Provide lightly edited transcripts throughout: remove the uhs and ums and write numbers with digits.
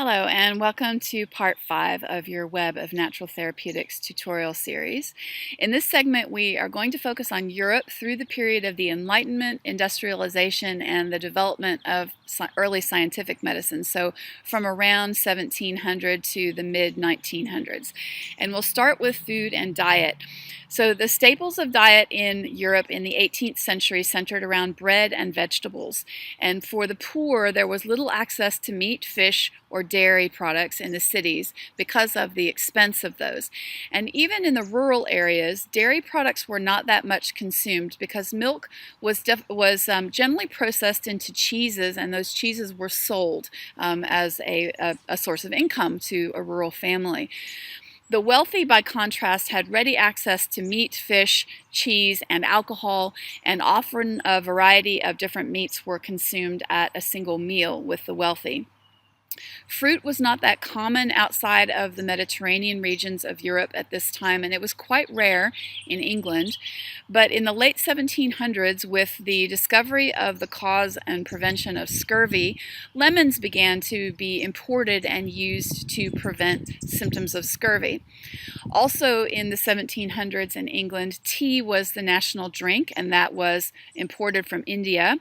Hello and welcome to part 5 of your Web of Natural Therapeutics tutorial series. In this segment we are going to focus on Europe through the period of the Enlightenment, industrialization, and the development of early scientific medicine, so from around 1700 to the mid-1900s. And we'll start with food and diet. So the staples of diet in Europe in the 18th century centered around bread and vegetables. And for the poor, there was little access to meat, fish, or dairy products in the cities because of the expense of those. And even in the rural areas, dairy products were not that much consumed because milk was generally processed into cheeses, and those cheeses were sold as a source of income to a rural family. The wealthy, by contrast, had ready access to meat, fish, cheese, and alcohol, and often a variety of different meats were consumed at a single meal with the wealthy. Fruit was not that common outside of the Mediterranean regions of Europe at this time, and it was quite rare in England. But in the late 1700s, with the discovery of the cause and prevention of scurvy, lemons began to be imported and used to prevent symptoms of scurvy. Also in the 1700s in England, tea was the national drink, and that was imported from India.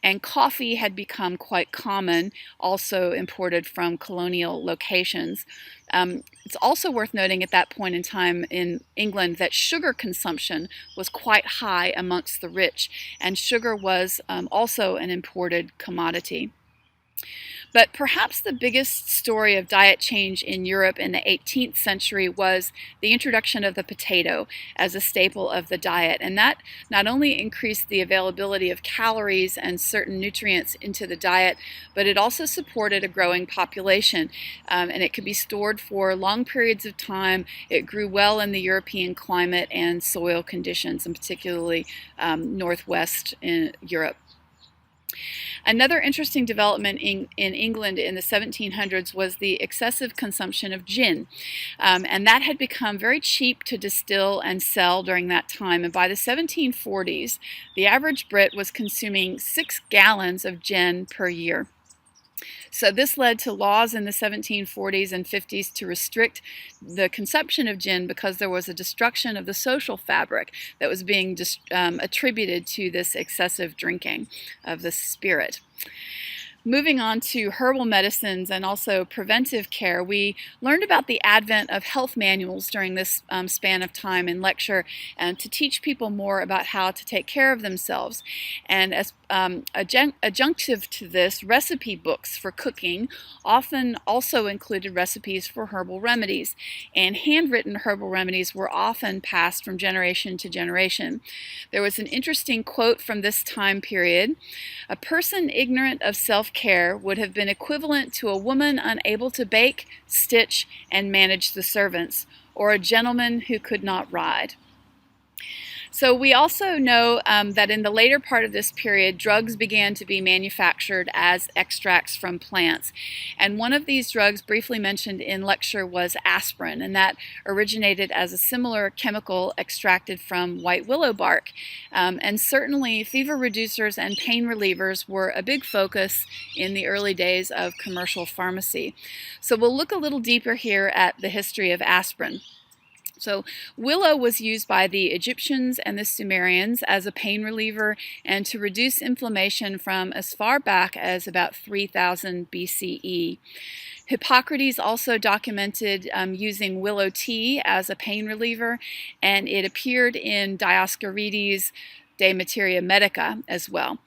And coffee had become quite common, also imported from colonial locations. It's also worth noting at that point in time in England that sugar consumption was quite high amongst the rich, and sugar was also an imported commodity. But perhaps the biggest story of diet change in Europe in the 18th century was the introduction of the potato as a staple of the diet. And that not only increased the availability of calories and certain nutrients into the diet, but it also supported a growing population. And it could be stored for long periods of time. It grew well in the European climate and soil conditions, and particularly northwest in Europe. Another interesting development in England in the 1700s was the excessive consumption of gin. And that had become very cheap to distill and sell during that time. And by the 1740s, the average Brit was consuming 6 gallons of gin per year. So this led to laws in the 1740s and 50s to restrict the consumption of gin because there was a destruction of the social fabric that was being attributed to this excessive drinking of the spirit. Moving on to herbal medicines and also preventive care, we learned about the advent of health manuals during this span of time in lecture, and to teach people more about how to take care of themselves. And as adjunctive to this, recipe books for cooking often also included recipes for herbal remedies, and handwritten herbal remedies were often passed from generation to generation. There was an interesting quote from this time period: "A person ignorant of self-care would have been equivalent to a woman unable to bake, stitch, and manage the servants, or a gentleman who could not ride." So we also know that in the later part of this period, drugs began to be manufactured as extracts from plants. And one of these drugs briefly mentioned in lecture was aspirin, and that originated as a similar chemical extracted from white willow bark. And certainly fever reducers and pain relievers were a big focus in the early days of commercial pharmacy. So we'll look a little deeper here at the history of aspirin. So willow was used by the Egyptians and the Sumerians as a pain reliever and to reduce inflammation from as far back as about 3000 BCE. Hippocrates also documented using willow tea as a pain reliever, and it appeared in Dioscorides' De Materia Medica as well.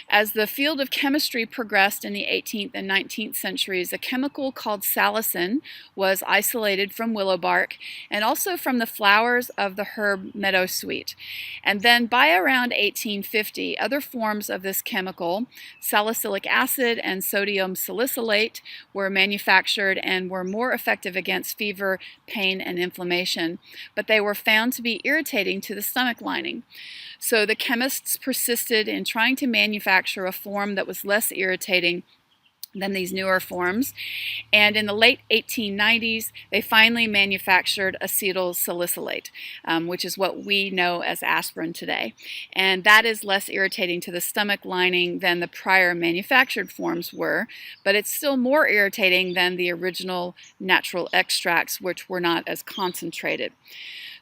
As the field of chemistry progressed in the 18th and 19th centuries, a chemical called salicin was isolated from willow bark and also from the flowers of the herb meadowsweet. And then by around 1850, other forms of this chemical, salicylic acid and sodium salicylate, were manufactured and were more effective against fever, pain, and inflammation. But they were found to be irritating to the stomach lining. So the chemists persisted in trying to manufacture a form that was less irritating than these newer forms. And in the late 1890s, they finally manufactured acetyl salicylate, which is what we know as aspirin today. And that is less irritating to the stomach lining than the prior manufactured forms were, but it's still more irritating than the original natural extracts, which were not as concentrated.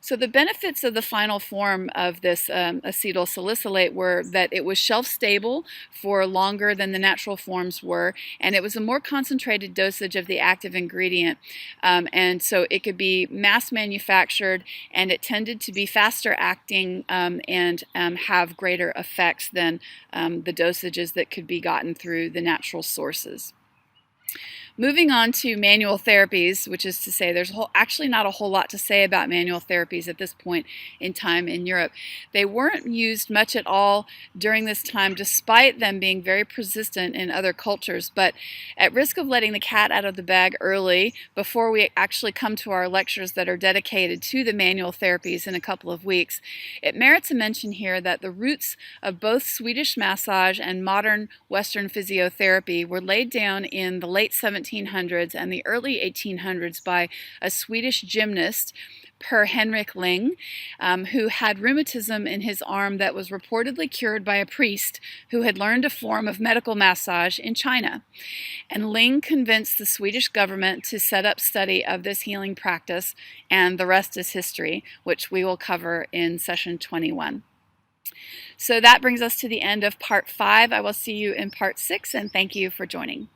So the benefits of the final form of this acetyl salicylate were that it was shelf stable for longer than the natural forms were, and it was a more concentrated dosage of the active ingredient, and so it could be mass manufactured, and it tended to be faster acting and have greater effects than the dosages that could be gotten through the natural sources. Moving on to manual therapies, which is to say there's actually not a whole lot to say about manual therapies at this point in time in Europe. They weren't used much at all during this time, despite them being very persistent in other cultures. But at risk of letting the cat out of the bag early, before we actually come to our lectures that are dedicated to the manual therapies in a couple of weeks, it merits a mention here that the roots of both Swedish massage and modern Western physiotherapy were laid down in the late 1700s and the early 1800s by a Swedish gymnast, Per Henrik Ling, who had rheumatism in his arm that was reportedly cured by a priest who had learned a form of medical massage in China. And Ling convinced the Swedish government to set up study of this healing practice, and the rest is history, which we will cover in session 21. So that brings us to the end of part 5. I will see you in part 6, and thank you for joining.